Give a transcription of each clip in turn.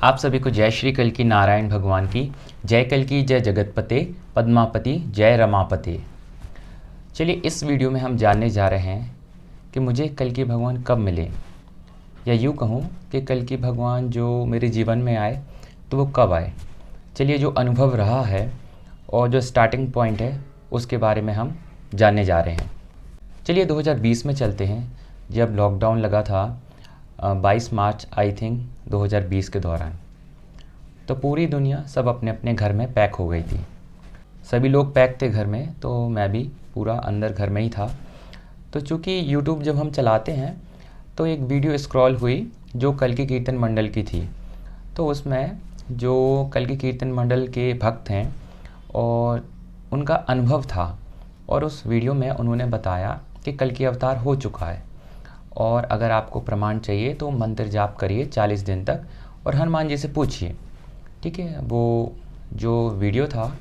आप सभी को जय श्री कल की नारायण भगवान की जय। कल की जय जगतपते पद्मापति जय रमापते। चलिए इस वीडियो में हम जानने जा रहे हैं कि मुझे कल की भगवान कब मिले, या यूँ कहूँ कि कल की भगवान जो मेरे जीवन में आए तो वो कब आए। चलिए जो अनुभव रहा है और जो स्टार्टिंग पॉइंट है उसके बारे में हम जानने जा रहे हैं। चलिए 2020 में चलते हैं, जब लॉकडाउन लगा था 22 मार्च आई थिंक 2020 के दौरान। तो पूरी दुनिया सब अपने अपने घर में पैक हो गई थी। सभी लोग पैक थे घर में, तो मैं भी पूरा अंदर घर में ही था। तो चूँकि यूट्यूब जब हम चलाते हैं तो एक वीडियो स्क्रॉल हुई जो कल की कीर्तन मंडल की थी। तो उसमें जो कल की कीर्तन मंडल के भक्त हैं और उनका अनुभव था, और उस वीडियो में उन्होंने बताया कि कल की अवतार हो चुका है और अगर आपको प्रमाण चाहिए तो मंत्र जाप करिए 40 दिन तक और हनुमान जी से पूछिए। ठीक है, वो जो वीडियो था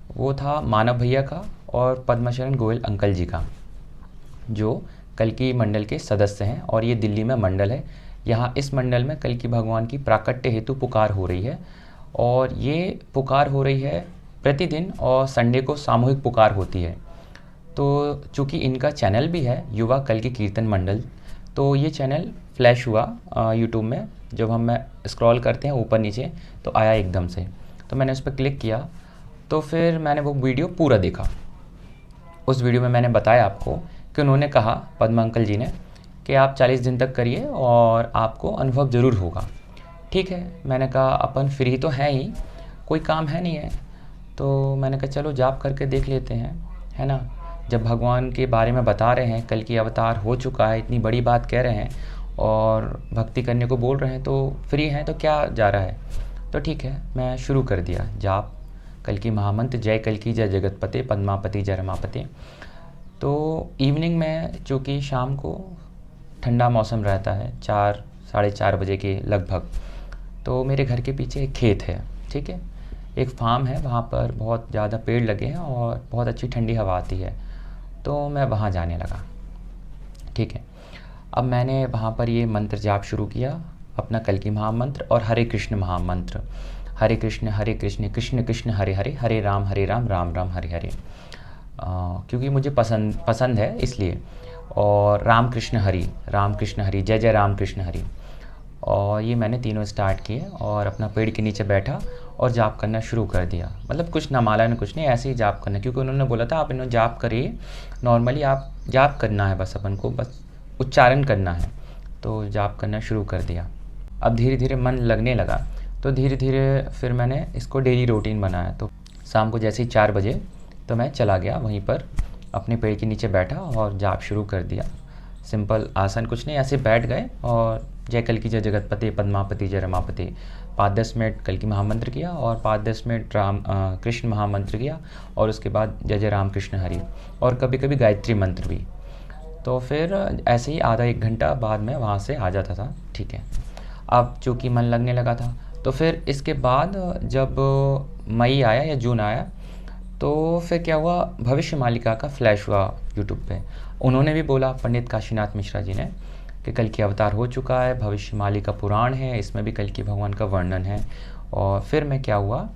वो था मानव भैया का और पद्मशरण गोयल अंकल जी का, जो कल की मंडल के सदस्य हैं। और ये दिल्ली में मंडल है। यहाँ इस मंडल में कल की भगवान की प्राकट्य हेतु पुकार हो रही है, और ये पुकार हो रही है प्रतिदिन, और संडे को सामूहिक पुकार होती है। तो चूँकि इनका चैनल भी है युवा कल की कीर्तन मंडल, तो ये चैनल फ्लैश हुआ यूट्यूब में। जब हम स्क्रॉल करते हैं ऊपर नीचे तो आया एकदम से, तो मैंने उस पर क्लिक किया। तो फिर मैंने वो वीडियो पूरा देखा। उस वीडियो में मैंने बताया आपको कि उन्होंने कहा, पद्मा अंकल जी ने, कि आप 40 दिन तक करिए और आपको अनुभव ज़रूर होगा। ठीक है, मैंने कहा अपन फ्री तो हैं ही, कोई काम है नहीं है, तो मैंने कहा चलो जाप करके देख लेते हैं, है ना। जब भगवान के बारे में बता रहे हैं, कल की अवतार हो चुका है, इतनी बड़ी बात कह रहे हैं और भक्ति करने को बोल रहे हैं, तो फ्री हैं तो क्या जा रहा है। तो ठीक है, मैं शुरू कर दिया जाप कल की महामंत्र जय कल की जय जगतपते पद्मापति जय रमापते। तो इवनिंग में, चूँकि शाम को ठंडा मौसम रहता है 4 साढ़े 4 बजे के लगभग, तो मेरे घर के पीछे एक खेत है। ठीक है, एक फार्म है, वहाँ पर बहुत ज़्यादा पेड़ लगे हैं और बहुत अच्छी ठंडी हवा आती है। तो मैं वहाँ जाने लगा। ठीक है, अब मैंने वहाँ पर ये मंत्र जाप शुरू किया, अपना कल की महामंत्र और हरे कृष्ण महामंत्र। हरे कृष्ण कृष्ण कृष्ण हरे हरे, हरे राम राम राम हरे हरे। क्योंकि मुझे पसंद है इसलिए। और राम कृष्ण हरि, जय जय राम कृष्ण हरि। और ये मैंने तीनों स्टार्ट किए और अपना पेड़ के नीचे बैठा और जाप करना शुरू कर दिया। मतलब कुछ ना माला, ना कुछ नहीं, ऐसे ही जाप करना, क्योंकि उन्होंने बोला था आप इन्होंने जाप करिए, नॉर्मली आप जाप करना है, बस अपन को बस उच्चारण करना है। तो जाप करना शुरू कर दिया। अब धीरे धीरे मन लगने लगा, तो धीरे धीरे फिर मैंने इसको डेली रूटीन बनाया। तो शाम को जैसे ही 4 बजे तो मैं चला गया वहीं पर, अपने पेड़ के नीचे बैठा और जाप शुरू कर दिया। सिंपल आसन, कुछ नहीं, ऐसे बैठ गए और जय कल की जय जगतपते पद्मापति जय रमापते 5-10 मिनट कल की महामंत्र किया और 5-10 मिनट कृष्ण महामंत्र किया, और उसके बाद जय जय राम कृष्ण हरि, और कभी कभी गायत्री मंत्र भी। तो फिर ऐसे ही आधा 1 घंटा बाद में वहाँ से आ जाता था। ठीक है, अब चूँकि मन लगने लगा था, तो फिर इसके बाद जब मई आया या जून आया, तो फिर क्या हुआ, भविष्य मालिका का फ्लैश हुआ यूट्यूब पे। उन्होंने भी बोला, पंडित काशीनाथ मिश्रा जी ने, कि कल की अवतार हो चुका है, भविष्य मालिका पुराण है, इसमें भी कल की भगवान का वर्णन है। और फिर मैं क्या हुआ,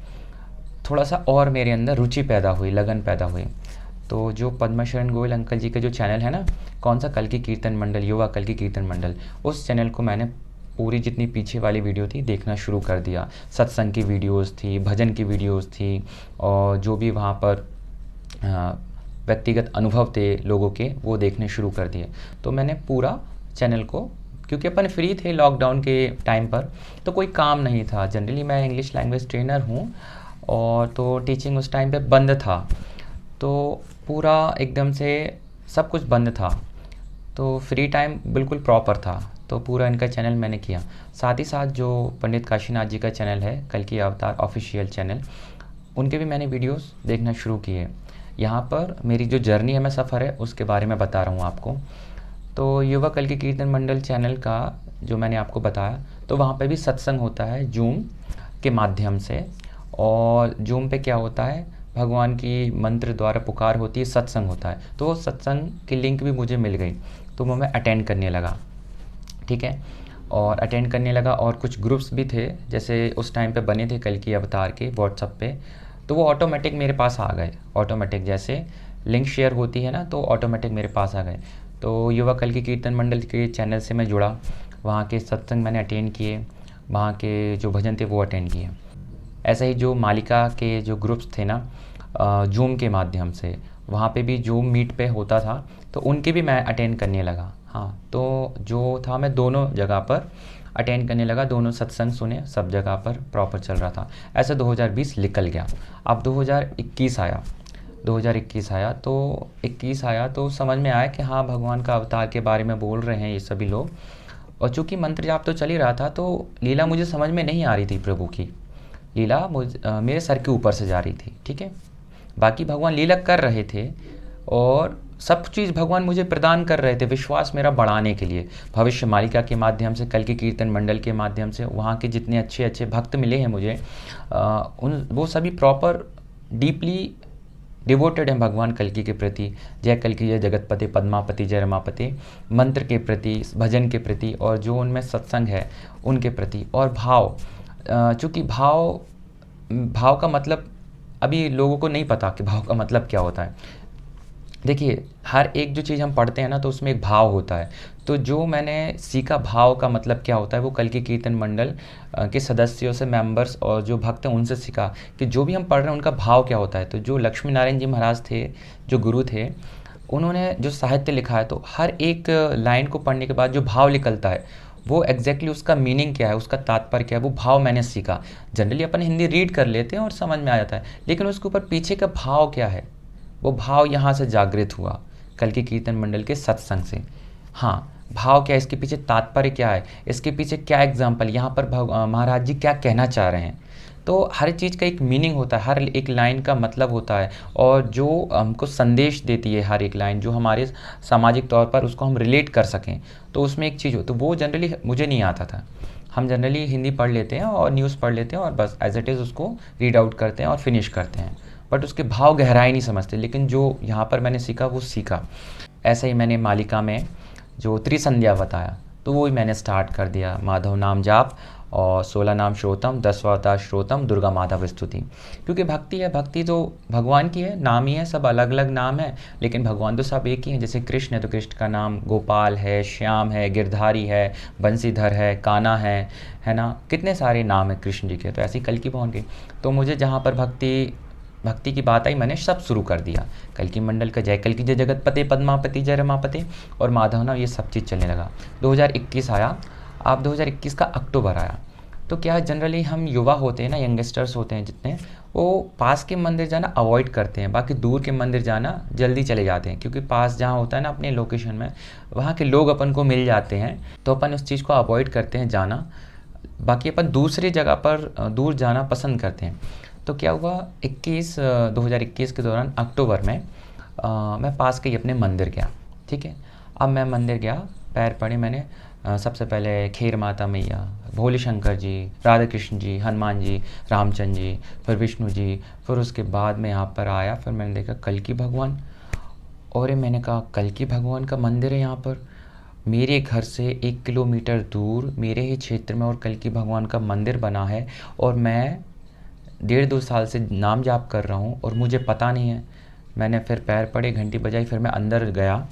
थोड़ा सा और मेरे अंदर रुचि पैदा हुई, लगन पैदा हुई। तो जो पद्मशरण गोयल अंकल जी का जो चैनल है ना, कौन सा, कल की कीर्तन मंडल, युवा कल की कीर्तन मंडल, उस चैनल को मैंने पूरी जितनी पीछे वाली वीडियो थी देखना शुरू कर दिया। सत्संग की वीडियोस थी, भजन की वीडियोस थी, और जो भी वहाँ पर व्यक्तिगत अनुभव थे लोगों के, वो देखने शुरू कर दिए। तो मैंने पूरा चैनल को, क्योंकि अपन फ्री थे लॉकडाउन के टाइम पर, तो कोई काम नहीं था। जनरली मैं इंग्लिश लैंग्वेज ट्रेनर हूँ, और तो टीचिंग उस टाइम पे बंद था, तो पूरा एकदम से सब कुछ बंद था, तो फ्री टाइम बिल्कुल प्रॉपर था। तो पूरा इनका चैनल मैंने किया। साथ ही साथ जो पंडित काशीनाथ जी का चैनल है, कल की अवतार ऑफिशियल चैनल, उनके भी मैंने वीडियोस देखना शुरू किए। यहाँ पर मेरी जो जर्नी है, मैं सफ़र है, उसके बारे में बता रहा हूँ आपको। तो युवा कल की कीर्तन मंडल चैनल का जो मैंने आपको बताया, तो वहाँ पे भी सत्संग होता है जूम के माध्यम से। और जूम पे क्या होता है, भगवान की मंत्र द्वारा पुकार होती है, सत्संग होता है। तो वो सत्संग की लिंक भी मुझे मिल गई, तो वो मैं अटेंड करने लगा। ठीक है, और अटेंड करने लगा। और कुछ ग्रुप्स भी थे जैसे उस टाइम पे बने थे कल्कि अवतार के व्हाट्सअप पे, तो वो ऑटोमेटिक मेरे पास आ गए। ऑटोमेटिक जैसे लिंक शेयर होती है ना, तो ऑटोमेटिक मेरे पास आ गए। तो युवा कल्कि कीर्तन मंडल के चैनल से मैं जुड़ा, वहाँ के सत्संग मैंने अटेंड किए, वहाँ के जो भजन थे वो अटेंड किए। ऐसे ही जो मालिका के जो ग्रुप्स थे ना जूम के माध्यम से, वहाँ पे भी जूम मीट पे होता था, तो उनके भी मैं अटेंड करने लगा। हाँ, तो जो था मैं दोनों जगह पर अटेंड करने लगा, दोनों सत्संग सुने, सब जगह पर प्रॉपर चल रहा था। ऐसे 2020 निकल गया। अब 2021 आया। 2021 आया तो 21 आया तो समझ में आया कि हाँ, भगवान का अवतार के बारे में बोल रहे हैं ये सभी लोग। और चूँकि मंत्र जाप तो चल ही रहा था, तो लीला मुझे समझ में नहीं आ रही थी। प्रभु की लीला मेरे सर के ऊपर से जा रही थी, ठीक है। बाकी भगवान लीला कर रहे थे और सब चीज़ भगवान मुझे प्रदान कर रहे थे विश्वास मेरा बढ़ाने के लिए। भविष्य मालिका के माध्यम से, कल्कि कीर्तन मंडल के माध्यम से, वहाँ के जितने अच्छे अच्छे भक्त मिले हैं मुझे, उन वो सभी प्रॉपर डीपली डिवोटेड हैं भगवान कल्कि के प्रति। जय कल्कि, जय जगतपते, पद्मापति, जय रमापति, मंत्र के प्रति, भजन के प्रति, और जो उनमें सत्संग है उनके प्रति। और भाव, चूँकि भाव का मतलब अभी लोगों को नहीं पता कि भाव का मतलब क्या होता है। देखिए, हर एक जो चीज़ हम पढ़ते हैं ना, तो उसमें एक भाव होता है। तो जो मैंने सीखा भाव का मतलब क्या होता है, वो कल्कि कीर्तन मंडल के सदस्यों से, मेंबर्स और जो भक्त हैं उनसे सीखा कि जो भी हम पढ़ रहे हैं उनका भाव क्या होता है। तो जो लक्ष्मी नारायण जी महाराज थे, जो गुरु थे, उन्होंने जो साहित्य लिखा है, तो हर एक लाइन को पढ़ने के बाद जो भाव निकलता है, वो एग्जैक्टली उसका मीनिंग क्या है, उसका तात्पर्य क्या है, वो भाव मैंने सीखा। जनरली अपन हिंदी रीड कर लेते हैं और समझ में आ जाता है, लेकिन उसके ऊपर पीछे का भाव क्या है, वो भाव यहाँ से जागृत हुआ कल्कि कीर्तन मंडल के सत्संग से। हाँ, भाव क्या है, इसके पीछे तात्पर्य क्या है, इसके पीछे क्या एग्जाम्पल, यहाँ पर महाराज जी क्या कहना चाह रहे हैं। तो हर चीज़ का एक मीनिंग होता है, हर एक लाइन का मतलब होता है, और जो हमको संदेश देती है हर एक लाइन, जो हमारे सामाजिक तौर पर उसको हम रिलेट कर सकें, तो उसमें एक चीज़ हो। तो वो जनरली मुझे नहीं आता था। हम जनरली हिंदी पढ़ लेते हैं और न्यूज़ पढ़ लेते हैं और बस एज इट इज़ उसको रीड आउट करते हैं और फिनिश करते हैं, बट उसके भाव गहराई नहीं समझते। लेकिन जो यहाँ पर मैंने सीखा वो सीखा। ऐसे ही मैंने मालिका में जो त्रिसंध्या बताया, तो वो ही मैंने स्टार्ट कर दिया। माधव नाम जाप और 16 नाम श्रोतम, 10वां अवतार श्रोतम, दुर्गा माधव स्तुति। क्योंकि भक्ति है, भक्ति तो भगवान की है, नाम ही है, सब अलग अलग नाम है, लेकिन भगवान तो सब एक ही हैं। जैसे कृष्ण है तो कृष्ण का नाम गोपाल है, श्याम है, गिरधारी है, बंसीधर है, कान्हा है ना, कितने सारे नाम हैं कृष्ण जी के। तो ऐसी कल्कि भगवान की, तो मुझे जहाँ पर भक्ति की बात आई, मैंने सब शुरू कर दिया। कल्कि मंडल का जय कल्कि, जय जगतपते, पद्मापति, जय रमापति और माधव नाम, ये सब चीज़ चलने लगा। 2021 आया। अब 2021 का अक्टूबर आया, तो क्या जनरली हम युवा होते हैं ना, यंगस्टर्स होते हैं जितने, वो पास के मंदिर जाना अवॉइड करते हैं, बाकी दूर के मंदिर जाना जल्दी चले जाते हैं। क्योंकि पास जहाँ होता है ना अपने लोकेशन में, वहाँ के लोग अपन को मिल जाते हैं, तो अपन उस चीज़ को अवॉइड करते हैं जाना। बाकी अपन दूसरी जगह पर दूर जाना पसंद करते हैं। तो क्या हुआ, 2021 के दौरान अक्टूबर में मैं पास के ही अपने मंदिर गया, ठीक है। अब मैं मंदिर गया, पैर पड़े मैंने, सबसे पहले खीर माता मैया, भोले शंकर जी, राधा कृष्ण जी, हनुमान जी, रामचंद्र जी, फिर विष्णु जी, फिर उसके बाद मैं यहाँ पर आया, फिर मैंने देखा कल्कि भगवान। और मैंने कहा कल्कि भगवान का मंदिर है यहाँ पर, मेरे घर से 1 किलोमीटर दूर मेरे ही क्षेत्र में, और कल्कि भगवान का मंदिर बना है, और मैं 1.5-2 साल से नाम जाप कर रहा हूँ और मुझे पता नहीं है। मैंने फिर पैर पड़े, घंटी बजाई, फिर मैं अंदर गया,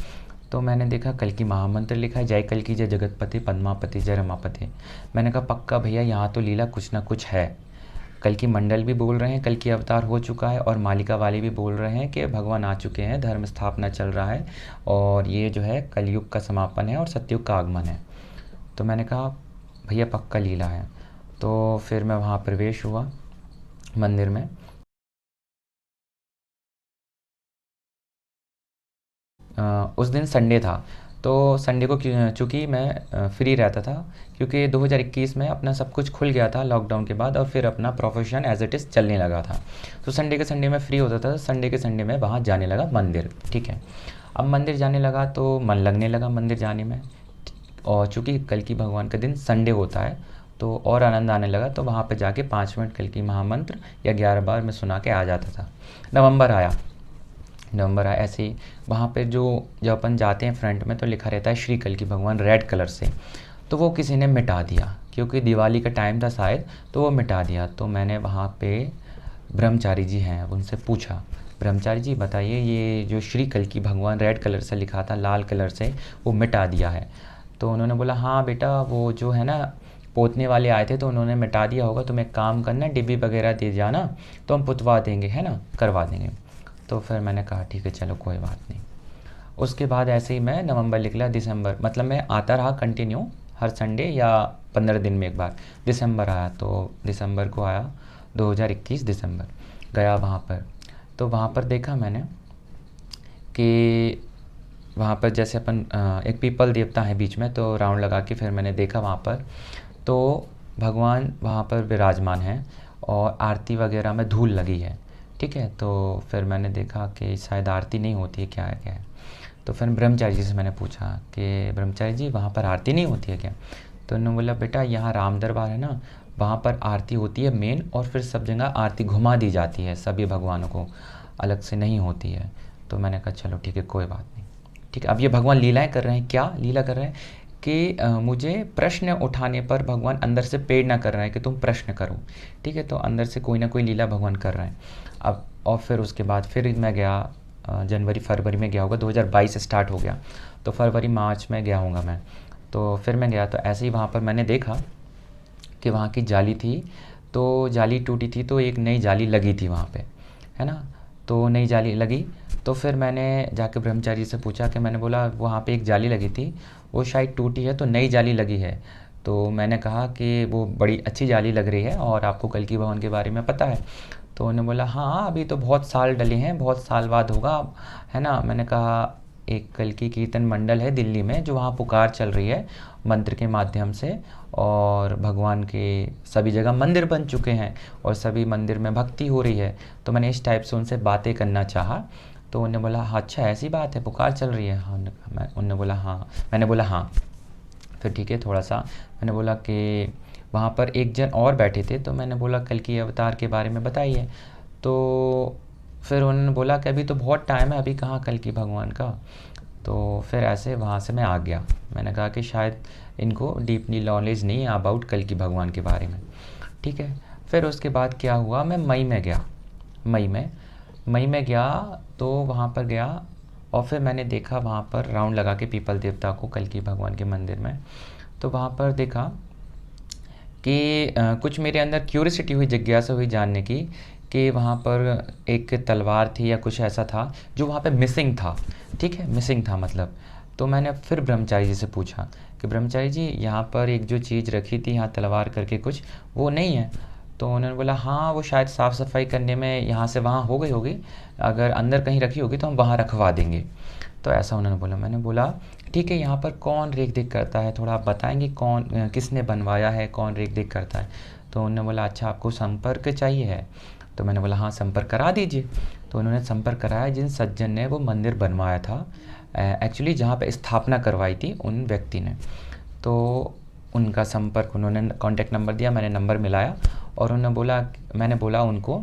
तो मैंने देखा कल्कि महामंत्र लिखा है, जय कल्कि, जय जगतपति, पद्मापति, जय रमापति। मैंने कहा पक्का भैया, यहाँ तो लीला कुछ ना कुछ है। कल्कि मंडल भी बोल रहे हैं कल्कि अवतार हो चुका है, और मालिका वाले भी बोल रहे हैं कि भगवान आ चुके हैं, धर्म स्थापना चल रहा है, और ये जो है कलयुग का समापन है और सतयुग का आगमन है। तो मैंने कहा भैया पक्का लीला है। तो फिर मैं वहाँ प्रवेश हुआ मंदिर में। उस दिन संडे था, तो संडे को चूँकि मैं फ्री रहता था, क्योंकि 2021 में अपना सब कुछ खुल गया था लॉकडाउन के बाद, और फिर अपना प्रोफेशन एज इट इज़ चलने लगा था। तो संडे के संडे में फ्री होता था, संडे के संडे में वहाँ जाने लगा मंदिर, ठीक है। अब मंदिर जाने लगा तो मन लगने लगा मंदिर जाने में, और चूँकि कल्कि भगवान का दिन संडे होता है तो और आनंद आने लगा। तो वहाँ पे जाके 5 मिनट कल्कि महामंत्र या 11 बार मैं सुना के आ जाता था। नवंबर आया, ऐसे ही वहाँ पे जो जब अपन जाते हैं फ्रंट में, तो लिखा रहता है श्री कल्कि भगवान रेड कलर से। तो वो किसी ने मिटा दिया, क्योंकि दिवाली का टाइम था शायद, तो वो मिटा दिया। तो मैंने वहाँ पे ब्रह्मचारी जी हैं उनसे पूछा, ब्रह्मचारी जी बताइए ये जो श्री कल्कि भगवान रेड कलर से लिखा था लाल कलर से, वो मिटा दिया है। तो उन्होंने बोला हाँ बेटा, वो जो है ना पोतने वाले आए थे तो उन्होंने मिटा दिया होगा, तुम एक काम करना डिब्बी वगैरह दे जाना तो हम पुतवा देंगे, है ना, करवा देंगे। तो फिर मैंने कहा ठीक है चलो कोई बात नहीं। उसके बाद ऐसे ही मैं नवंबर निकला, दिसंबर, मतलब मैं आता रहा कंटिन्यू हर संडे या 15 दिन में एक बार। दिसंबर आया, तो दिसंबर को आया 2021 दिसंबर, गया वहाँ पर। तो वहाँ पर देखा मैंने कि वहाँ पर जैसे अपन एक पीपल देवता है बीच में, तो राउंड लगा के फिर मैंने देखा वहाँ पर, तो भगवान वहाँ पर विराजमान हैं और आरती वगैरह में धूल लगी है। ठीक है, तो फिर मैंने देखा कि शायद आरती नहीं होती है, क्या है क्या है। तो फिर ब्रह्मचारी जी से मैंने पूछा कि ब्रह्मचारी जी वहाँ पर आरती नहीं होती है क्या। तो उन्होंने बोला बेटा यहाँ राम दरबार है ना, वहाँ पर आरती होती है मेन, और फिर सब जगह आरती घुमा दी जाती है सभी भगवानों को, अलग से नहीं होती है। तो मैंने कहा चलो ठीक है कोई बात नहीं। ठीक है, अब ये भगवान लीलाएं कर रहे हैं, क्या लीला कर रहे हैं कि मुझे प्रश्न उठाने पर भगवान अंदर से पेड़ ना कर रहे हैं कि तुम प्रश्न करो। ठीक है, तो अंदर से कोई ना कोई लीला भगवान कर रहे हैं। अब और फिर उसके बाद फिर मैं गया, जनवरी फरवरी में गया होगा, 2022 स्टार्ट हो गया, तो फरवरी मार्च में गया होगा मैं। तो फिर मैं गया, तो ऐसे ही वहाँ पर मैंने देखा कि वहाँ की जाली थी, तो जाली टूटी थी, तो एक नई जाली लगी थी वहाँ पे, है ना। तो नई जाली लगी, तो फिर मैंने जाके ब्रह्मचारी से पूछा कि मैंने बोला वहाँ पे एक जाली लगी थी, वो शायद टूटी है तो नई जाली लगी है। तो मैंने कहा कि वो बड़ी अच्छी जाली लग रही है और आपको कल्कि भवन के बारे में पता है। तो उन्होंने बोला हाँ अभी तो बहुत साल डले हैं, बहुत साल बाद होगा, है ना। मैंने कहा एक कल्कि कीर्तन मंडल है दिल्ली में, जो वहाँ पुकार चल रही है मंत्र के माध्यम से, और भगवान के सभी जगह मंदिर बन चुके हैं और सभी मंदिर में भक्ति हो रही है। तो मैंने इस टाइप से उनसे बातें करना चाहा। तो उन्होंने बोला हाँ अच्छा ऐसी बात है, पुकार चल रही है। हाँ उन्होंने बोला हाँ, मैंने बोला हाँ। फिर ठीक है, थोड़ा सा मैंने बोला कि वहाँ पर एक जन और बैठे थे, तो मैंने बोला कल्कि अवतार के बारे में बताइए। तो फिर उन्होंने बोला कि अभी तो बहुत टाइम है, अभी कहाँ कल्कि भगवान का। तो फिर ऐसे वहाँ से मैं आ गया। मैंने कहा कि शायद इनको डीपली नॉलेज नहीं है अबाउट कल्कि भगवान के बारे में। ठीक है, फिर उसके बाद क्या हुआ, मैं मई में गया, मई में गया, तो वहाँ पर गया और फिर मैंने देखा वहाँ पर राउंड लगा के पीपल देवता को कल्कि भगवान के मंदिर में। तो वहाँ पर देखा कि कुछ मेरे अंदर क्यूरियोसिटी हुई, जिज्ञासा हुई जानने की कि वहाँ पर एक तलवार थी या कुछ ऐसा था जो वहाँ पे मिसिंग था। ठीक है, मिसिंग था मतलब। तो मैंने फिर ब्रह्मचारी जी से पूछा कि ब्रह्मचारी जी यहाँ पर एक जो चीज़ रखी थी यहाँ तलवार करके कुछ, वो नहीं है। तो उन्होंने बोला हाँ वो शायद साफ़ सफाई करने में यहाँ से वहाँ हो गई होगी, अगर अंदर कहीं रखी होगी तो हम वहाँ रखवा देंगे। तो ऐसा उन्होंने बोला। मैंने बोला ठीक है, यहाँ पर कौन रेख देख करता है, थोड़ा आप बताएंगे कौन किसने बनवाया है, कौन रेख देख करता है। तो उन्होंने बोला अच्छा आपको संपर्क चाहिए है। तो मैंने बोला हाँ संपर्क करा दीजिए। तो उन्होंने संपर्क कराया जिन सज्जन ने वो मंदिर बनवाया था, एक्चुअली जहाँ पे स्थापना करवाई थी उन व्यक्ति ने। तो उनका संपर्क, उन्होंने कॉन्टैक्ट नंबर दिया, मैंने नंबर मिलाया और उन्होंने बोला, मैंने बोला उनको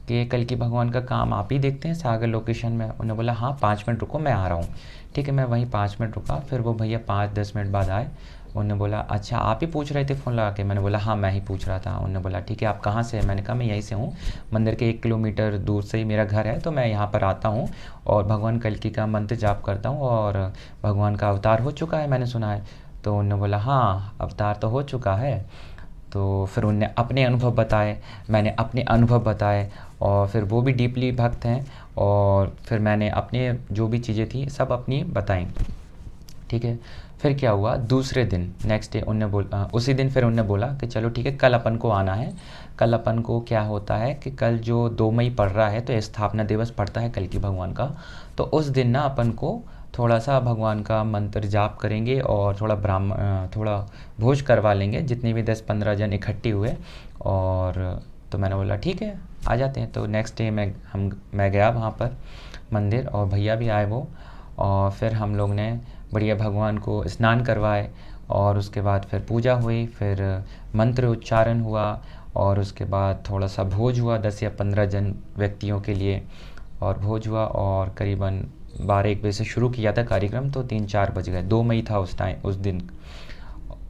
कि कल्कि भगवान का काम आप ही देखते हैं सागर लोकेशन में। उन्होंने बोला हाँ 5 मिनट रुको मैं आ रहा हूँ। ठीक है, मैं वहीं 5 मिनट रुका, फिर वो भैया 5-10 मिनट बाद आए। उन्होंने बोला अच्छा आप ही पूछ रहे थे फ़ोन लगा के। मैंने बोला हाँ मैं ही पूछ रहा था। उन्होंने बोला ठीक है आप कहाँ से हैं। मैंने कहा मैं यहीं से हूँ, मंदिर के 1 किलोमीटर दूर से ही मेरा घर है, तो मैं यहाँ पर आता हूँ और भगवान कल्कि का मंत्र जाप करता हूँ और भगवान का अवतार हो चुका है मैंने सुना है। तो उन्होंने बोला हाँ अवतार तो हो चुका है। तो फिर उनने अपने अनुभव बताए, मैंने अपने अनुभव बताए और फिर वो भी डीपली भक्त हैं और फिर मैंने अपने जो भी चीज़ें थी सब अपनी बताई। ठीक है, फिर क्या हुआ, दूसरे दिन नेक्स्ट डे उसी दिन फिर उनने बोला कि चलो ठीक है कल अपन को आना है। कल अपन को क्या होता है कि कल जो 2 मई पड़ रहा है तो स्थापना दिवस पड़ता है कल्कि भगवान का। तो उस दिन ना अपन को थोड़ा सा भगवान का मंत्र जाप करेंगे और थोड़ा भोज करवा लेंगे, जितने भी 10-15 जन इकट्ठे हुए। और तो मैंने बोला ठीक है आ जाते हैं। तो नेक्स्ट डे मैं गया वहाँ पर मंदिर और भैया भी आए वो, और फिर हम लोग ने बढ़िया भगवान को स्नान करवाए और उसके बाद फिर पूजा हुई, फिर मंत्र उच्चारण हुआ और उसके बाद थोड़ा सा भोज हुआ 10 या 15 जन व्यक्तियों के लिए। और भोज हुआ और करीबन 12-1 बजे से शुरू किया था कार्यक्रम, तो 3-4 बज गए। 2 मई था उस दिन।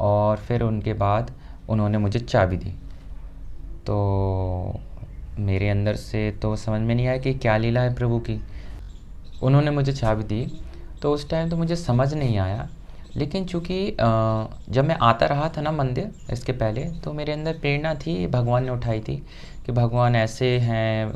और फिर उनके बाद उन्होंने मुझे चाबी दी। तो मेरे अंदर से तो समझ में नहीं आया कि क्या लीला है प्रभु की। उन्होंने मुझे चाबी दी तो उस टाइम तो मुझे समझ नहीं आया, लेकिन चूँकि जब मैं आता रहा था ना मंदिर इसके पहले, तो मेरे अंदर प्रेरणा थी, भगवान ने उठाई थी कि भगवान ऐसे हैं,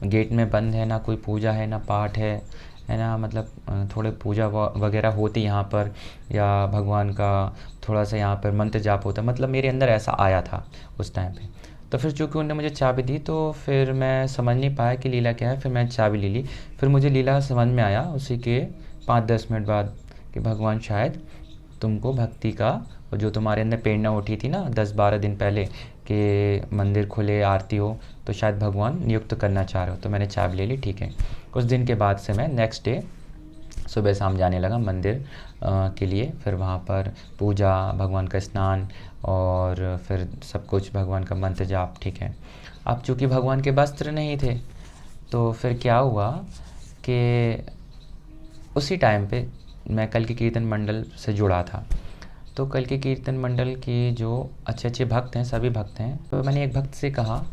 गेट में बंद है, ना कोई पूजा है ना पाठ है ना, मतलब थोड़े पूजा वगैरह होती यहाँ पर, या भगवान का थोड़ा सा यहाँ पर मंत्र जाप होता, मतलब मेरे अंदर ऐसा आया था उस टाइम पे। तो फिर चूँकि उन्होंने मुझे चाबी दी तो फिर मैं समझ नहीं पाया कि लीला क्या है, फिर मैंने चाबी ले ली। फिर मुझे लीला समझ में आया उसी के 5-10 मिनट बाद कि भगवान शायद तुमको भक्ति का, और जो तुम्हारे अंदर प्रेरणा उठी थी ना 10-12 दिन पहले कि मंदिर खुले आरती हो, तो शायद भगवान नियुक्त करना चाह रहे हो। तो मैंने चाबी ले ली, ठीक है। कुछ दिन के बाद से मैं नेक्स्ट डे सुबह शाम जाने लगा मंदिर के लिए। फिर वहाँ पर पूजा, भगवान का स्नान और फिर सब कुछ भगवान का मंत्र जाप, ठीक है। अब चूँकि भगवान के वस्त्र नहीं थे तो फिर क्या हुआ कि उसी टाइम पे मैं कल की कीर्तन मंडल से जुड़ा था। तो कल के कीर्तन मंडल के जो अच्छे अच्छे भक्त हैं, सभी भक्त हैं, तो मैंने एक भक्त से कहा,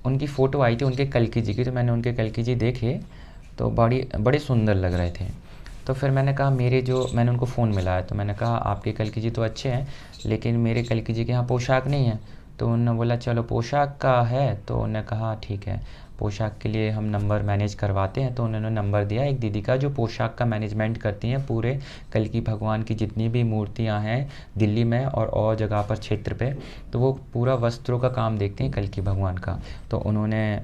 उनकी फ़ोटो आई थी उनके कल्की जी की, तो मैंने उनके कल्की जी देखे तो बड़े सुंदर लग रहे थे। तो फिर मैंने कहा मैंने उनको फ़ोन मिलाया, तो मैंने कहा आपके कल्की जी तो अच्छे हैं, लेकिन मेरे कल्की जी के यहाँ पोशाक नहीं है। तो उन्होंने बोला चलो पोशाक का है, तो उन्होंने कहा ठीक है, पोशाक के लिए हम नंबर मैनेज करवाते हैं। तो उन्होंने नंबर दिया एक दीदी का जो पोशाक का मैनेजमेंट करती हैं, पूरे कल्की भगवान की जितनी भी मूर्तियां हैं दिल्ली में और जगह पर क्षेत्र पे, तो वो पूरा वस्त्रों का काम देखते हैं कल्की भगवान का। तो उन्होंने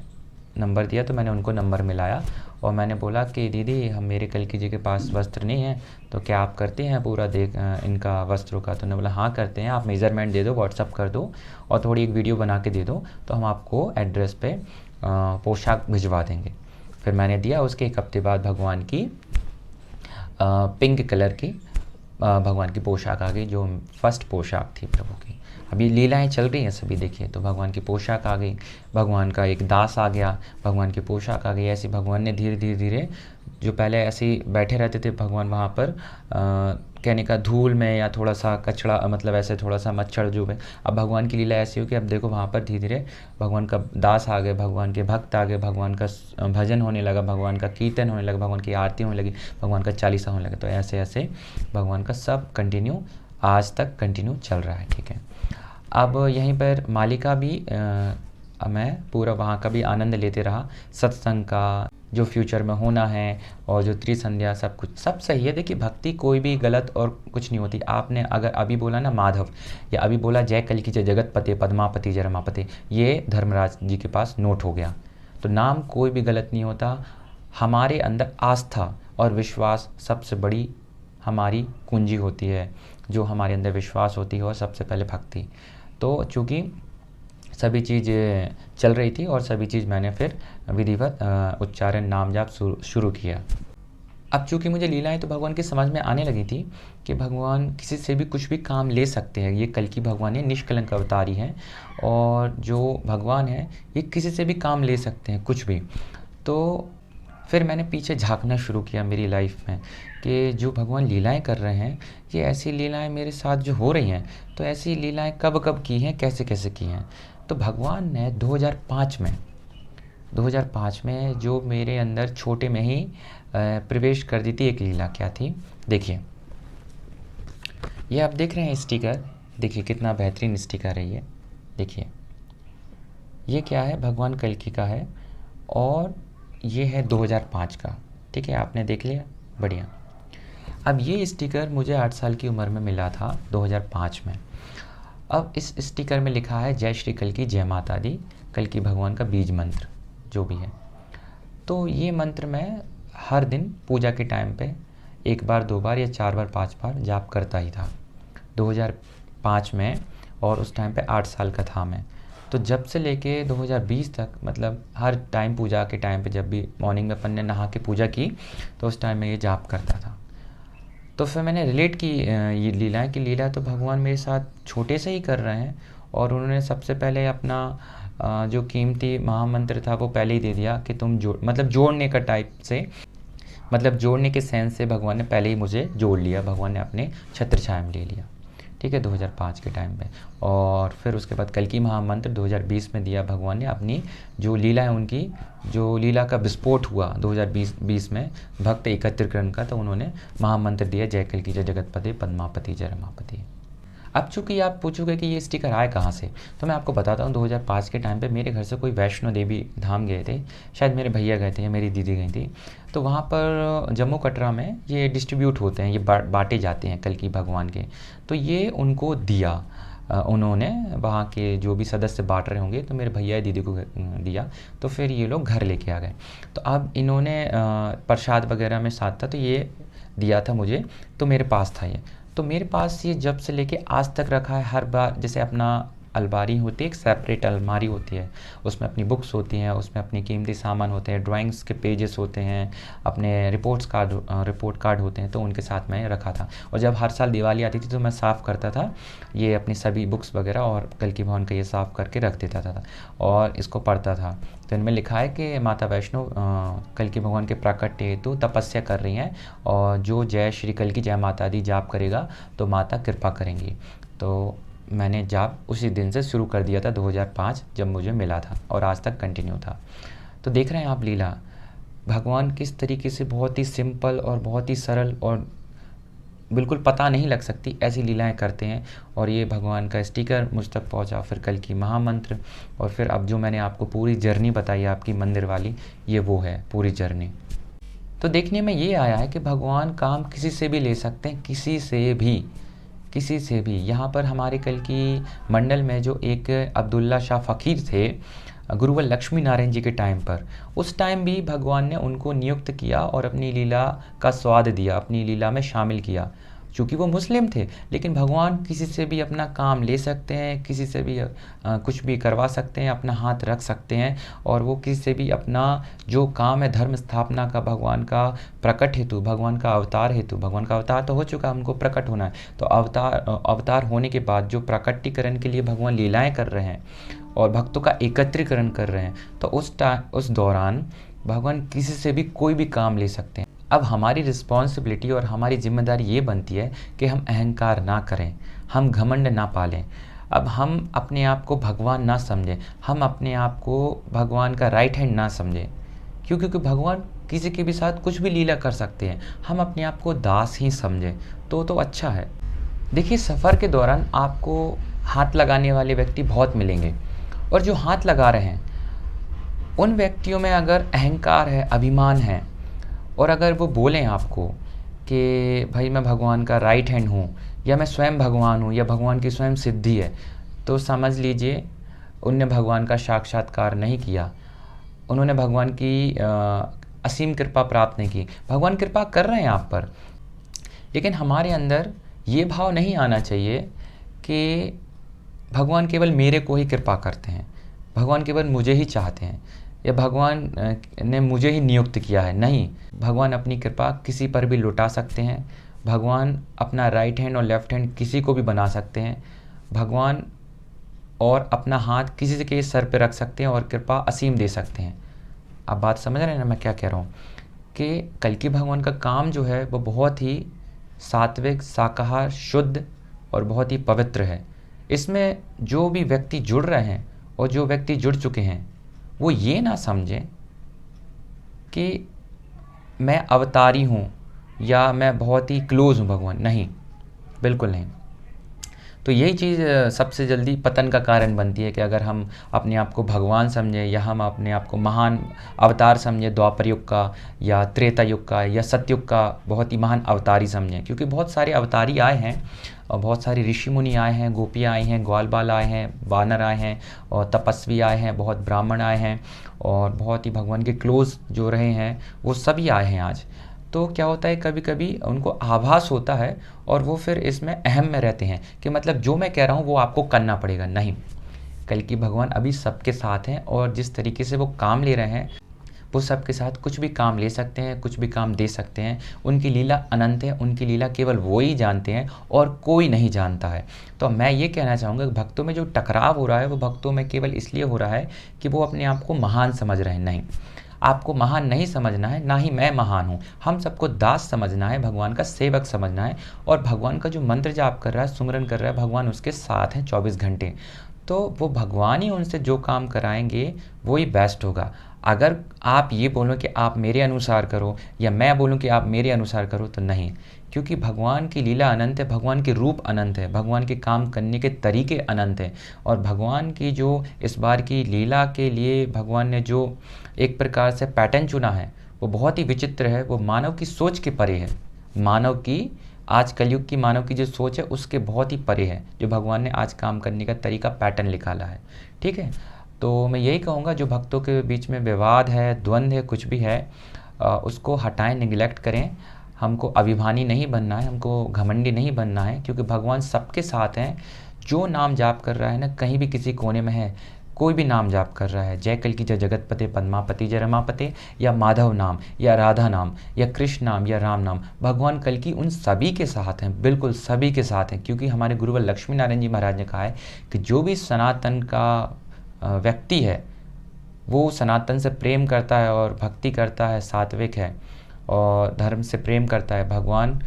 नंबर दिया, तो मैंने उनको नंबर मिलाया और मैंने बोला कि दीदी हम मेरे कल्की जी के पास वस्त्र नहीं है, तो क्या आप करते हैं पूरा इनका वस्त्रों का। तो उन्होंने बोला हाँ करते हैं, आप मेज़रमेंट दे दो, व्हाट्सअप कर दो और थोड़ी एक वीडियो बना के दे दो, तो हम आपको एड्रेस पे पोशाक भिजवा देंगे। फिर मैंने दिया, उसके एक हफ्ते बाद भगवान की पिंक कलर की भगवान की पोशाक आ गई, जो फर्स्ट पोशाक थी प्रभु की। अभी लीलाएं चल रही हैं सभी, देखिए। तो भगवान की पोशाक आ गई, भगवान का एक दास आ गया, भगवान की पोशाक आ गई। ऐसे भगवान ने धीरे धीरे धीरे, जो पहले ऐसे ही बैठे रहते थे भगवान वहाँ पर कहने का धूल में या थोड़ा सा कचड़ा, मतलब ऐसे थोड़ा सा मच्छर जो है, अब भगवान की लीला ऐसी हो कि अब देखो वहाँ पर धीरे धीरे भगवान का दास आ गए, भगवान के भक्त आ गए, भगवान का भजन होने लगा, भगवान का कीर्तन होने लगा, भगवान की आरती होने लगी, भगवान का चालीसा होने लगा। तो ऐसे ऐसे भगवान का सब कंटिन्यू आज तक कंटिन्यू चल रहा है, ठीक है। अब यहीं पर मालिका भी मैं पूरा वहाँ का भी आनंद लेते रहा, सत्संग का जो फ्यूचर में होना है, और जो त्रिसंध्या, सब कुछ सब सही है। देखिए भक्ति कोई भी गलत और कुछ नहीं होती। आपने अगर अभी बोला ना माधव, या अभी बोला जय कल्की जय जगतपते पद्मापति जय रमापते, ये धर्मराज जी के पास नोट हो गया। तो नाम कोई भी गलत नहीं होता। हमारे अंदर आस्था और विश्वास सबसे बड़ी हमारी कुंजी होती है, जो हमारे अंदर विश्वास होती है, और सबसे पहले भक्ति। तो चूँकि सभी चीज़ चल रही थी और सभी चीज़ मैंने फिर विधिवत उच्चारण नाम जाप शुरू किया। अब चूँकि मुझे लीलाएं तो भगवान की समझ में आने लगी थी कि भगवान किसी से भी कुछ भी काम ले सकते हैं। ये कल्की भगवान है, निष्कलंक अवतारी हैं, और जो भगवान है ये किसी से भी काम ले सकते हैं, कुछ भी। तो फिर मैंने पीछे झांकना शुरू किया मेरी लाइफ में कि जो भगवान लीलाएं कर रहे हैं, ये ऐसी लीलाएं मेरे साथ जो हो रही हैं, तो ऐसी लीलाएं कब कब की हैं, कैसे कैसे की हैं। तो भगवान ने 2005 में जो मेरे अंदर छोटे में ही प्रवेश कर दी थी एक लीला। क्या थी, देखिए। ये आप देख रहे हैं स्टिकर, देखिए कितना बेहतरीन स्टिकर है ये, देखिए। ये क्या है, भगवान कल्की का है, और ये है 2005 का, ठीक है। आपने देख लिया, बढ़िया। अब ये स्टिकर मुझे 8 साल की उम्र में मिला था 2005 में। अब इस स्टिकर में लिखा है जय श्री कल्की जय माता दी, कल्की भगवान का बीज मंत्र जो भी है। तो ये मंत्र मैं हर दिन पूजा के टाइम पे 1 बार 2 बार या 4 बार 5 बार जाप करता ही था 2005 में, और उस टाइम पे 8 साल का था मैं। तो जब से लेके 2020 तक, मतलब हर टाइम पूजा के टाइम पे, जब भी मॉर्निंग में अपन ने नहा के पूजा की, तो उस टाइम में ये जाप करता था। तो फिर मैंने रिलेट की ये लीला कि लीला तो भगवान मेरे साथ छोटे से ही कर रहे हैं, और उन्होंने सबसे पहले अपना जो कीमती महामंत्र था वो पहले ही दे दिया कि तुम मतलब जोड़ने का टाइप से, मतलब जोड़ने के सेंस से भगवान ने पहले ही मुझे जोड़ लिया, भगवान ने अपने छत्र छाया में ले लिया, ठीक है, 2005 के टाइम पे। और फिर उसके बाद कल्कि महामंत्र 2020 में दिया भगवान ने। अपनी जो लीला है उनकी, जो लीला का विस्फोट हुआ 2020 में भक्त एकत्रीकरण का, तो उन्होंने महामंत्र दिया, जय कल्कि जय जगतपते पद्मापति जय रमापति। अब चूंकि आप पूछोगे कि ये स्टिकर आए कहाँ से, तो मैं आपको बताता हूँ। 2005 के टाइम पे मेरे घर से कोई वैष्णो देवी धाम गए थे, शायद मेरे भैया गए थे या मेरी दीदी गई थी। तो वहाँ पर जम्मू कटरा में ये डिस्ट्रीब्यूट होते हैं, ये बांटे जाते हैं कल्कि भगवान के। तो ये उनको दिया उन्होंने, वहाँ के जो भी सदस्य बांट रहे होंगे, तो मेरे भैया दीदी को दिया। तो फिर ये लोग घर लेके आ गए। तो अब इन्होंने प्रसाद वगैरह में साथ था, तो ये दिया था मुझे, तो मेरे पास था ये। तो मेरे पास ये जब से लेके आज तक रखा है। हर बार जैसे अपना अलमारी होती है, एक सेपरेट अलमारी होती है, उसमें अपनी बुक्स होती हैं, उसमें अपनी कीमती सामान होते हैं, ड्राइंग्स के पेजेस होते हैं, अपने रिपोर्ट कार्ड होते हैं, तो उनके साथ मैं रखा था। और जब हर साल दिवाली आती थी तो मैं साफ़ करता था ये अपनी सभी बुक्स वगैरह, और कल्कि भवन का ये साफ़ करके रख देता था और इसको पढ़ता था। तो इनमें लिखा है कि माता वैष्णो कल्कि भगवान के प्राकट हेतु तपस्या कर रही हैं, और जो जय श्री कल्कि जय माता दी जाप करेगा तो माता कृपा करेंगी। तो मैंने जाप उसी दिन से शुरू कर दिया था, 2005 जब मुझे मिला था, और आज तक कंटिन्यू था। तो देख रहे हैं आप लीला, भगवान किस तरीके से बहुत ही सिंपल और बहुत ही सरल और बिल्कुल पता नहीं लग सकती ऐसी लीलाएं करते हैं। और ये भगवान का स्टिकर मुझ तक पहुंचा, फिर कल्कि महामंत्र, और फिर अब जो मैंने आपको पूरी जर्नी बताई आपकी मंदिर वाली, ये वो है पूरी जर्नी। तो देखने में ये आया है कि भगवान काम किसी से भी ले सकते हैं, किसी से भी। यहाँ पर हमारे कल्कि मंडल में जो एक अब्दुल्ला शाह फ़कीर थे, गुरुवर लक्ष्मी नारायण जी के टाइम पर, उस टाइम भी भगवान ने उनको नियुक्त किया और अपनी लीला का स्वाद दिया, अपनी लीला में शामिल किया। चूँकि वो मुस्लिम थे, लेकिन भगवान किसी से भी अपना काम ले सकते हैं, किसी से भी कुछ भी करवा सकते हैं, अपना हाथ रख सकते हैं, और वो किसी से भी अपना जो काम है धर्म स्थापना का, भगवान का प्रकट हेतु, भगवान का अवतार हेतु, भगवान का अवतार तो हो चुका, उनको प्रकट होना है, तो अवतार होने के बाद जो प्रकटीकरण के लिए भगवान लीलाएँ कर रहे हैं और भक्तों का एकत्रीकरण कर रहे हैं, तो उस दौरान भगवान किसी से भी कोई भी काम ले सकते हैं। अब हमारी रिस्पॉन्सिबिलिटी और हमारी जिम्मेदारी ये बनती है कि हम अहंकार ना करें, हम घमंड ना पालें। अब हम अपने आप को भगवान ना समझें, हम अपने आप को भगवान का राइट हैंड ना समझें, क्योंकि भगवान किसी के भी साथ कुछ भी लीला कर सकते हैं। हम अपने आप को दास ही समझें तो अच्छा है। देखिए, सफ़र के दौरान आपको हाथ लगाने वाले व्यक्ति बहुत मिलेंगे, और जो हाथ लगा रहे हैं उन व्यक्तियों में अगर अहंकार है, अभिमान है, और अगर वो बोलें आपको कि भाई मैं भगवान का राइट हैंड हूँ, या मैं स्वयं भगवान हूँ, या भगवान की स्वयं सिद्धि है, तो समझ लीजिए उनने भगवान का साक्षात्कार नहीं किया, उन्होंने भगवान की असीम कृपा प्राप्त नहीं की। भगवान कृपा कर रहे हैं आप पर, लेकिन हमारे अंदर ये भाव नहीं आना चाहिए कि भगवान केवल मेरे को ही कृपा करते हैं, भगवान केवल मुझे ही चाहते हैं, या भगवान ने मुझे ही नियुक्त किया है। नहीं, भगवान अपनी कृपा किसी पर भी लुटा सकते हैं। भगवान अपना राइट हैंड और लेफ्ट हैंड किसी को भी बना सकते हैं। भगवान और अपना हाथ किसी के सर पर रख सकते हैं और कृपा असीम दे सकते हैं। आप बात समझ रहे हैं ना मैं क्या कह रहा हूँ, कि कल्कि भगवान का काम जो है वो बहुत ही सात्विक, शाकाहार, शुद्ध और बहुत ही पवित्र है। इसमें जो भी व्यक्ति जुड़ रहे हैं और जो व्यक्ति जुड़ चुके हैं, वो ये ना समझें कि मैं अवतारी हूँ या मैं बहुत ही क्लोज़ हूँ भगवान, नहीं, बिल्कुल नहीं। तो यही चीज़ सबसे जल्दी पतन का कारण बनती है कि अगर हम अपने आप को भगवान समझें, या हम अपने आप को महान अवतार समझें, द्वापर युग का या त्रेता युग का या सतयुग का बहुत ही महान अवतारी समझें, क्योंकि बहुत सारे अवतारी आए हैं और बहुत सारे ऋषि मुनि आए हैं, गोपियाँ आई हैं, ग्वाल बाल आए हैं, वानर आए हैं, और तपस्वी आए हैं, बहुत ब्राह्मण आए हैं, और बहुत ही भगवान के क्लोज़ जो रहे हैं वो सभी आए हैं आज। तो क्या होता है, कभी कभी उनको आभास होता है और वो फिर इसमें अहम में रहते हैं कि मतलब जो मैं कह रहा हूँ वो आपको करना पड़ेगा। नहीं, कल्कि भगवान अभी सबके साथ हैं, और जिस तरीके से वो काम ले रहे हैं वो सबके साथ कुछ भी काम ले सकते हैं, कुछ भी काम दे सकते हैं। उनकी लीला अनंत है, उनकी लीला केवल वो ही जानते हैं और कोई नहीं जानता है। तो मैं ये कहना चाहूँगा कि भक्तों में जो टकराव हो रहा है वो भक्तों में केवल इसलिए हो रहा है कि वो अपने आप को महान समझ रहे हैं। नहीं, आपको महान नहीं समझना है, ना ही मैं महान हूँ। हम सबको दास समझना है, भगवान का सेवक समझना है। और भगवान का जो मंत्र जाप कर रहा है, सुमिरन कर रहा है, भगवान उसके साथ हैं 24 घंटे। तो वो भगवान ही उनसे जो काम कराएंगे वो ही बेस्ट होगा। अगर आप ये बोलो कि आप मेरे अनुसार करो या मैं बोलूँ कि आप मेरे अनुसार करो, तो नहीं। क्योंकि भगवान की लीला अनंत है, भगवान के रूप अनंत है, भगवान के काम करने के तरीके अनंत हैं। और भगवान की जो इस बार की लीला के लिए भगवान ने जो एक प्रकार से पैटर्न चुना है वो बहुत ही विचित्र है। वो मानव की सोच के परे है। मानव की, आज कलयुग की मानव की जो सोच है उसके बहुत ही परे है, जो भगवान ने आज काम करने का तरीका पैटर्न निकाला है। ठीक है, तो मैं यही कहूँगा, जो भक्तों के बीच में विवाद है, द्वंद्व है, कुछ भी है, उसको हटाएं, निगलेक्ट करें। हमको अभिमानी नहीं बनना है, हमको घमंडी नहीं बनना है, क्योंकि भगवान सबके साथ हैं। जो नाम जाप कर रहा है ना, कहीं भी किसी कोने में है, कोई भी नाम जाप कर रहा है, जय कल्कि जय जगतपते पद्मापति जय रमापते, या माधव नाम या राधा नाम या कृष्ण नाम या राम नाम, भगवान कल्कि उन सभी के साथ हैं, बिल्कुल सभी के साथ हैं। क्योंकि हमारे गुरुवर लक्ष्मी नारायण जी महाराज ने कहा है कि जो भी सनातन का व्यक्ति है, वो सनातन से प्रेम करता है और भक्ति करता है, सात्विक है और धर्म से प्रेम करता है, भगवान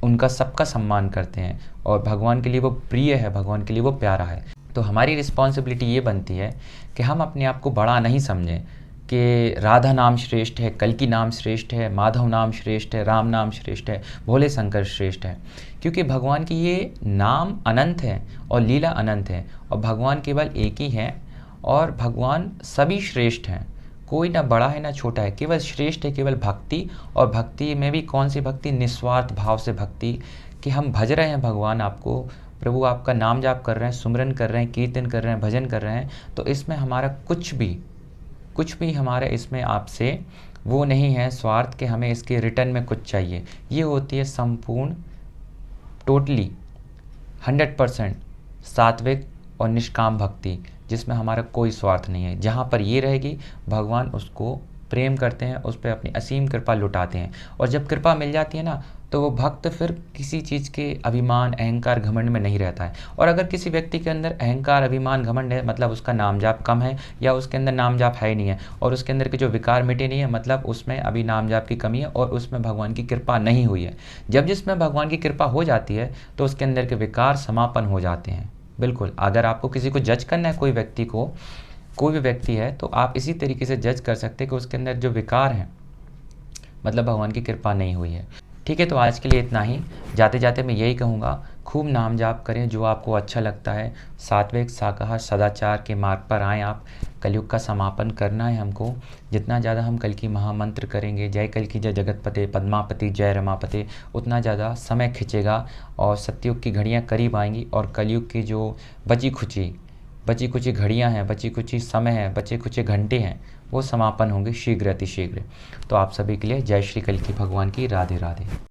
उनका सबका सम्मान करते हैं और भगवान के लिए वो प्रिय है, भगवान के लिए वो प्यारा है। तो हमारी रिस्पॉन्सिबिलिटी ये बनती है कि हम अपने आप को बड़ा नहीं समझें कि राधा नाम श्रेष्ठ है, कल्कि नाम श्रेष्ठ है, माधव नाम श्रेष्ठ है, राम नाम श्रेष्ठ है, भोले शंकर श्रेष्ठ है। क्योंकि भगवान की ये नाम अनंत है और लीला अनंत है और भगवान केवल एक ही है और भगवान सभी श्रेष्ठ हैं। कोई ना बड़ा है ना छोटा है, केवल श्रेष्ठ है, केवल भक्ति। और भक्ति में भी कौन सी भक्ति? निस्वार्थ भाव से भक्ति, कि हम भज रहे हैं भगवान आपको, प्रभु आपका नाम जाप कर रहे हैं, सुमिरन कर रहे हैं, कीर्तन कर रहे हैं, भजन कर रहे हैं। तो इसमें हमारा कुछ भी हमारे इसमें आपसे वो नहीं है स्वार्थ के हमें इसके रिटर्न में कुछ चाहिए। ये होती है संपूर्ण, टोटली 100% सात्विक और निष्काम भक्ति, जिसमें हमारा कोई स्वार्थ नहीं है। जहाँ पर ये रहेगी, भगवान उसको प्रेम करते हैं, उस पर अपनी असीम कृपा लुटाते हैं। और जब कृपा मिल जाती है ना, तो वो भक्त फिर किसी चीज़ के अभिमान, अहंकार, घमंड में नहीं रहता है। और अगर किसी व्यक्ति के अंदर अहंकार, अभिमान, घमंड है, मतलब उसका नाम जाप कम है या उसके अंदर नाम जाप है ही नहीं है और उसके अंदर के जो विकार मिटे नहीं है, मतलब उसमें अभी नाम जाप की कमी है और उसमें भगवान की कृपा नहीं हुई है। जब जिसमें भगवान की कृपा हो जाती है तो उसके अंदर के विकार समापन हो जाते हैं। बिल्कुल, अगर आपको किसी को जज करना है, कोई व्यक्ति को, कोई भी व्यक्ति है, तो आप इसी तरीके से जज कर सकते हैं कि उसके अंदर जो विकार हैं, मतलब भगवान की कृपा नहीं हुई है। ठीक है, तो आज के लिए इतना ही। जाते जाते मैं यही कहूँगा, खूब नाम जाप करें जो आपको अच्छा लगता है, सात्विक, शाकाहार, सदाचार के मार्ग पर आएँ आप। कलयुग का समापन करना है हमको। जितना ज़्यादा हम कल की महामंत्र करेंगे, जय कल्कि जय जगतपते पद्मापति जय रमापते, उतना ज़्यादा समय खिंचेगा और सत्युग की घड़ियाँ करीब आएंगी और कलयुग की जो बची खुची घड़ियाँ हैं, बची खुची समय है, बचे खुचे घंटे हैं, वो समापन होंगे शीघ्र अतिशीघ्र। तो आप सभी के लिए जय श्री कल्कि भगवान की राधे राधे।